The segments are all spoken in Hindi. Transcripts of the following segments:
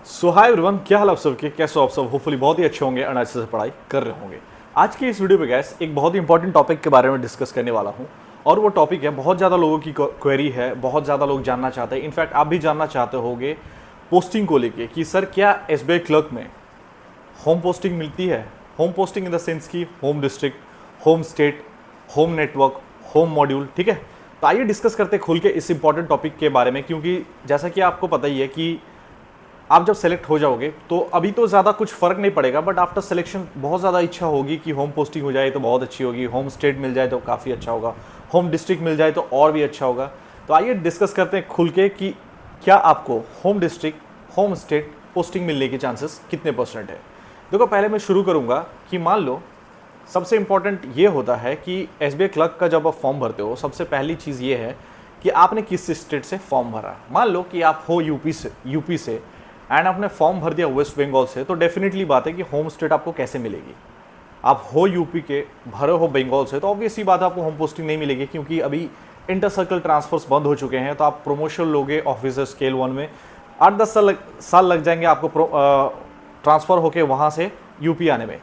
सो हाय एवरीवन, क्या हाल आप सबके, कैसे हो आप सब। होपफुली बहुत ही अच्छे होंगे और अच्छे से पढ़ाई कर रहे होंगे। आज की इस वीडियो पे गैस एक बहुत ही इंपॉर्टेंट टॉपिक के बारे में डिस्कस करने वाला हूं और वो टॉपिक है, बहुत ज़्यादा लोगों की क्वेरी है, बहुत ज़्यादा लोग जानना चाहते हैं। इनफैक्ट आप भी जानना चाहते होंगे पोस्टिंग को लेके कि सर क्या एसबीआई क्लर्क में होम पोस्टिंग मिलती है। Home posting in the sense की home district, home state, home network, home module. ठीक है, तो आइए डिस्कस करते हैं खुल के इस इंपॉर्टेंट टॉपिक के बारे में, क्योंकि जैसा कि आपको पता ही है कि आप जब सेलेक्ट हो जाओगे तो अभी तो ज़्यादा कुछ फ़र्क नहीं पड़ेगा, बट आफ्टर सिलेक्शन बहुत ज़्यादा इच्छा होगी कि होम पोस्टिंग हो जाए तो बहुत अच्छी होगी, होम स्टेट मिल जाए तो काफ़ी अच्छा होगा, होम डिस्ट्रिक्ट मिल जाए तो और भी अच्छा होगा। तो आइए डिस्कस करते हैं खुल के कि क्या आपको home district, home state posting मिलने के चांसेस कितने परसेंट है। देखो, पहले मैं शुरू करूँगा कि मान लो सबसे इम्पॉर्टेंट ये होता है कि एसबीआई क्लर्क का जब आप फॉर्म भरते हो, सबसे पहली चीज़ ये है कि आपने किस स्टेट से फॉर्म भरा। मान लो कि आप हो यूपी से एंड आपने फॉर्म भर दिया वेस्ट बंगाल से, तो डेफिनेटली बात है कि होम स्टेट आपको कैसे मिलेगी। आप हो यूपी के, भरे हो बंगाल से, तो ऑब्वियसली बात है आपको होम पोस्टिंग नहीं मिलेगी, क्योंकि अभी इंटर सर्कल ट्रांसफर्स बंद हो चुके हैं। तो आप प्रमोशन लोगे ऑफिसर स्केल 1 में, 8-10 साल लग जाएंगे आपको ट्रांसफ़र होके वहाँ से यूपी आने में।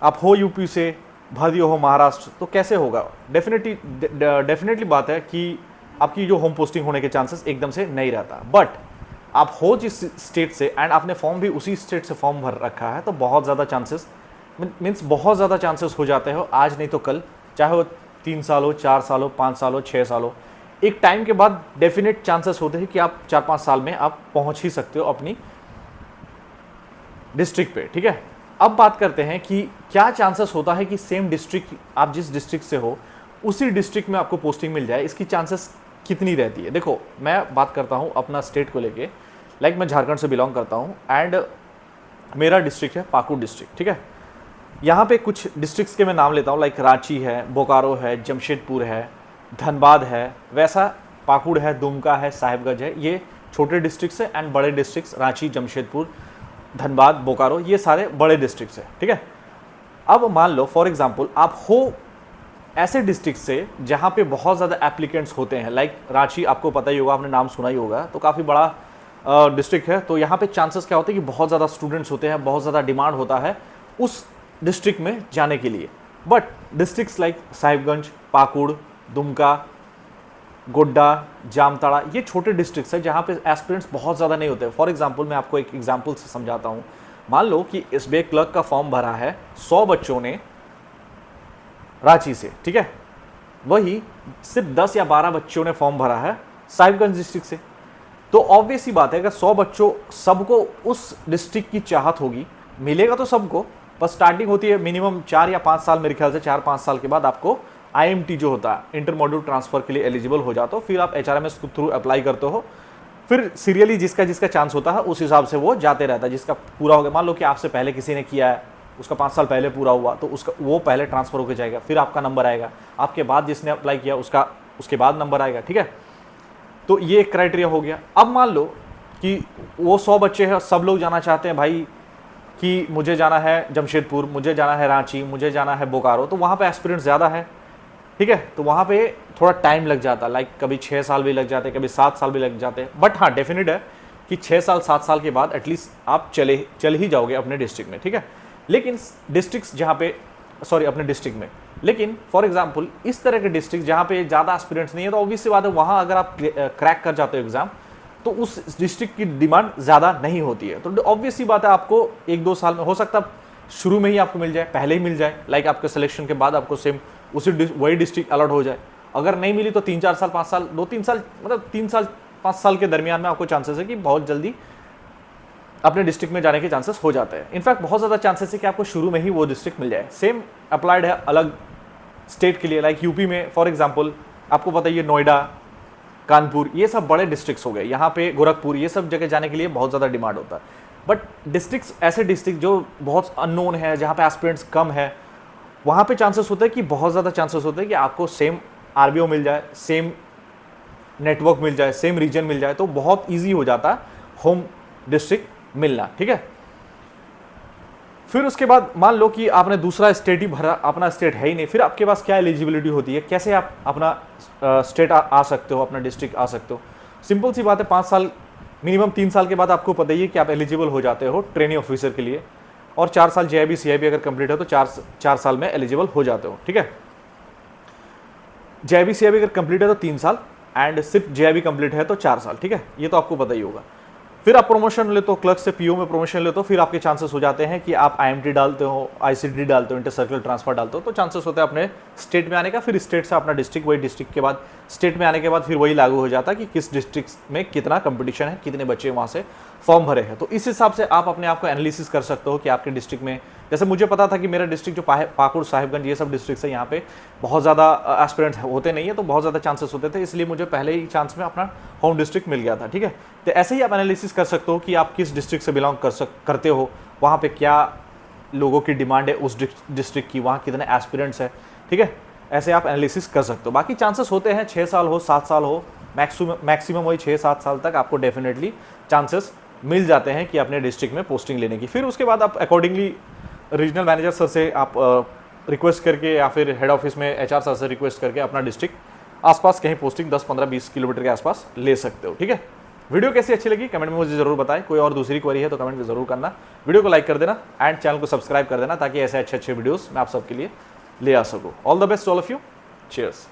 आप हो यूपी से, भर दिए हो महाराष्ट्र, तो कैसे होगा। डेफिनेटली बात है कि आपकी जो होम पोस्टिंग होने के चांसेस एकदम से नहीं रहता। बट आप हो जिस स्टेट से एंड आपने फॉर्म भी उसी स्टेट से फॉर्म भर रखा है, तो बहुत ज़्यादा चांसेस मीन्स बहुत ज़्यादा चांसेस हो जाते हो, आज नहीं तो कल, चाहे वो 3 साल हो, 4 साल हो, 5 साल हो, 6 साल हो, एक टाइम के बाद डेफिनेट चांसेस होते हैं कि आप 4-5 साल में आप पहुंच ही सकते हो अपनी डिस्ट्रिक्ट पे। ठीक है, अब बात करते हैं कि क्या चांसेस होता है कि सेम डिस्ट्रिक्ट, आप जिस डिस्ट्रिक्ट से हो उसी डिस्ट्रिक्ट में आपको पोस्टिंग मिल जाए, इसकी चांसेस कितनी रहती है। देखो, मैं बात करता हूँ अपना स्टेट को लेके, लाइक मैं झारखंड से बिलोंग करता हूँ एंड मेरा डिस्ट्रिक्ट है पाकुड़ डिस्ट्रिक्ट। ठीक है, यहाँ पे कुछ डिस्ट्रिक्ट्स के मैं नाम लेता हूँ, लाइक रांची है, बोकारो है, जमशेदपुर है, धनबाद है, वैसा पाकुड़ है, दुमका है, साहिबगंज है। ये छोटे डिस्ट्रिक्ट्स है एंड बड़े डिस्ट्रिक्ट्स रांची, जमशेदपुर, धनबाद, बोकारो, ये सारे बड़े डिस्ट्रिक्ट्स है। ठीक है, अब मान लो फॉर एग्जांपल आप हो ऐसे डिस्ट्रिक्ट से जहाँ पे बहुत ज़्यादा एप्लीकेंट्स होते हैं, लाइक रांची आपको पता ही होगा, आपने नाम सुना ही होगा, तो काफ़ी बड़ा डिस्ट्रिक्ट है। तो यहाँ पे चांसेस क्या होते हैं कि बहुत ज़्यादा स्टूडेंट्स होते हैं, बहुत ज़्यादा डिमांड होता है उस डिस्ट्रिक्ट में जाने के लिए। But districts like Sahibganj, Pakur, Dumka, Godda, Jamtara, ये छोटे डिस्ट्रिक्ट्स हैं जहाँ पे एस्पिरेंट्स बहुत ज़्यादा नहीं होते। फॉर एग्जांपल मैं आपको एक एग्जांपल से समझाता हूँ। मान लो कि एसबीआई क्लर्क का फॉर्म भरा है 100 बच्चों ने रांची से, ठीक है, वही सिर्फ 10 या 12 बच्चों ने फॉर्म भरा है साहिबगंज डिस्ट्रिक्ट से। तो ऑब्वियस ही बात है अगर 100 बच्चों, सबको उस डिस्ट्रिक्ट की चाहत होगी, मिलेगा तो सबको, बस स्टार्टिंग होती है मिनिमम 4 या 5 साल, मेरे ख्याल से 4-5 साल के बाद आपको आईएमटी जो होता है, इंटर मॉड्यूल ट्रांसफर के लिए एलिजिबल हो जाते हो, फिर आप एचआरएमएस के थ्रू अप्लाई करते हो, फिर सीरियली जिसका जिसका चांस होता है उस हिसाब से वो जाते रहता है। जिसका पूरा हो गया, मान लो कि आपसे पहले किसी ने किया है, उसका 5 साल पहले पूरा हुआ, तो उसका वो पहले ट्रांसफर होकर जाएगा, फिर आपका नंबर आएगा, आपके बाद जिसने अप्लाई किया उसके बाद नंबर आएगा। ठीक है, तो ये एक क्राइटेरिया हो गया। अब मान लो कि वो 100 बच्चे हैं, सब लोग जाना चाहते हैं भाई कि मुझे जाना है जमशेदपुर, मुझे जाना है रांची, मुझे जाना है बोकारो, तो वहाँ पे एस्पिरेंट्स ज़्यादा है। ठीक है, तो वहाँ पे थोड़ा टाइम लग जाता है, लाइक कभी 6 साल भी लग जाते हैं, कभी 7 साल भी लग जाते हैं। बट हाँ, डेफिनेट है कि 6 साल 7 साल के बाद एटलीस्ट आप चल ही जाओगे अपने डिस्ट्रिक्ट में। ठीक है, लेकिन डिस्ट्रिक्ट्स जहाँ पे, सॉरी अपने डिस्ट्रिक्ट में, लेकिन फॉर एग्जांपल इस तरह के डिस्ट्रिक्ट जहाँ पे ज़्यादा एस्पिरेंट्स नहीं है, तो ऑब्वियस सी बात है वहाँ अगर आप क्रैक कर जाते हो एग्जाम, तो उस डिस्ट्रिक्ट की डिमांड ज़्यादा नहीं होती है। तो ऑब्वियस सी बात है आपको 1-2 साल में, हो सकता है शुरू में ही आपको मिल जाए, पहले ही मिल जाए, लाइक आपके सिलेक्शन के बाद आपको सेम वही डिस्ट्रिक्ट अलॉट हो जाए। अगर नहीं मिली तो 3-4 साल, 5 साल, 2-3 साल, मतलब 3 साल 5 साल के दरमियान में आपको चांसेस है कि बहुत जल्दी अपने डिस्ट्रिक्ट में जाने के चांसेस हो जाते हैं। इनफैक्ट बहुत ज़्यादा चांसेस है कि आपको शुरू में ही वो डिस्ट्रिक्ट मिल जाए। सेम अप्लाइड है अलग स्टेट के लिए, लाइक यूपी में फॉर एग्जांपल आपको पता ही है नोएडा, कानपुर, ये सब बड़े डिस्ट्रिक्ट्स हो गए, यहाँ पे गोरखपुर, ये सब जगह जाने के लिए बहुत ज़्यादा डिमांड होता है। बट डिस्ट्रिक्ट्स, ऐसे डिस्ट्रिक्ट जो बहुत अननोन है, जहाँ पे एस्पिरेंट्स कम है, वहाँ पे चांसेस होते हैं कि बहुत ज़्यादा चांसेस होते हैं कि आपको सेम आरबीओ मिल जाए, सेम नेटवर्क मिल जाए, सेम रीजन मिल जाए, तो बहुत ईजी हो जाता है होम डिस्ट्रिक्ट मिलना। ठीक है, फिर उसके बाद मान लो कि आपने दूसरा स्टेट ही भरा, अपना स्टेट है ही नहीं, फिर आपके पास क्या एलिजिबिलिटी होती है, कैसे आप अपना स्टेट आ सकते हो, अपना डिस्ट्रिक्ट आ सकते हो। सिंपल सी बात है, 5 साल मिनिमम 3 साल के बाद आपको पता ही है कि आप एलिजिबल हो जाते हो ट्रेनी ऑफिसर के लिए, और 4 साल JIB CIB अगर कंप्लीट है तो 4 साल में एलिजिबल हो जाते हो, ठीक है। JIB CIB अगर कंप्लीट है तो 3 साल, एंड सिर्फ JIB कंप्लीट है तो 4 साल, ठीक है, ये तो आपको पता ही होगा। फिर आप प्रमोशन ले तो क्लर्क से PO में प्रमोशन ले तो फिर आपके चांसेस हो जाते हैं कि आप IMT डालते हो, ICT डालते हो, इंटर सर्कल ट्रांसफर डालते हो, तो चांसेस होते हैं अपने स्टेट में आने का। फिर स्टेट से अपना डिस्ट्रिक्ट, वही डिस्ट्रिक्ट के बाद स्टेट में आने के बाद फिर वही लागू हो जाता है कि किस डिस्ट्रिक्ट में कितना कंपटीशन है, कितने बच्चे वहाँ से फॉर्म भरे हैं। तो इस हिसाब से आप अपने आप को एनालिसिस कर सकते हो कि आपके डिस्ट्रिक्ट में, जैसे मुझे पता था कि मेरा डिस्ट्रिक्ट जो पाकुड़, साहिबगंज, ये सब डिस्ट्रिक्ट है, यहाँ पे बहुत ज़्यादा एस्पिरेंट्स होते नहीं है, तो बहुत ज़्यादा चांसेस होते थे, इसलिए मुझे पहले ही चांस में अपना होम डिस्ट्रिक्ट मिल गया था, ठीक है। तो ऐसे ही आप एनालिसिस कर सकते हो कि आप किस डिस्ट्रिक्ट से बिलोंग करते हो, वहाँ पे क्या लोगों की डिमांड है उस डिस्ट्रिक्ट की, वहाँ कितने एस्पिरेंट्स है, ठीक है। ऐसे आप एनालिसिस कर सकते हो। बाकी चांसेस होते हैं 6 साल हो, 7 साल हो, मैक्सिमम वही 6-7 साल तक आपको डेफिनेटली चांसेस मिल जाते हैं कि अपने डिस्ट्रिक्ट में पोस्टिंग लेने की। फिर उसके बाद आप अकॉर्डिंगली रीजनल मैनेजर सर से आप रिक्वेस्ट करके, या फिर हेड ऑफिस में HR सर से रिक्वेस्ट करके अपना डिस्ट्रिक्ट आसपास कहीं पोस्टिंग 10-15-20 किलोमीटर के आसपास ले सकते हो, ठीक है। वीडियो कैसी अच्छी लगी कमेंट में मुझे जरूर बताएं। कोई और दूसरी क्वेरी है तो कमेंट में जरूर करना। वीडियो को लाइक कर देना एंड चैनल को सब्सक्राइब कर देना, ताकि ऐसे अच्छे वीडियोस मैं आप सबके लिए ले आ सकूँ। All the best all of you, cheers.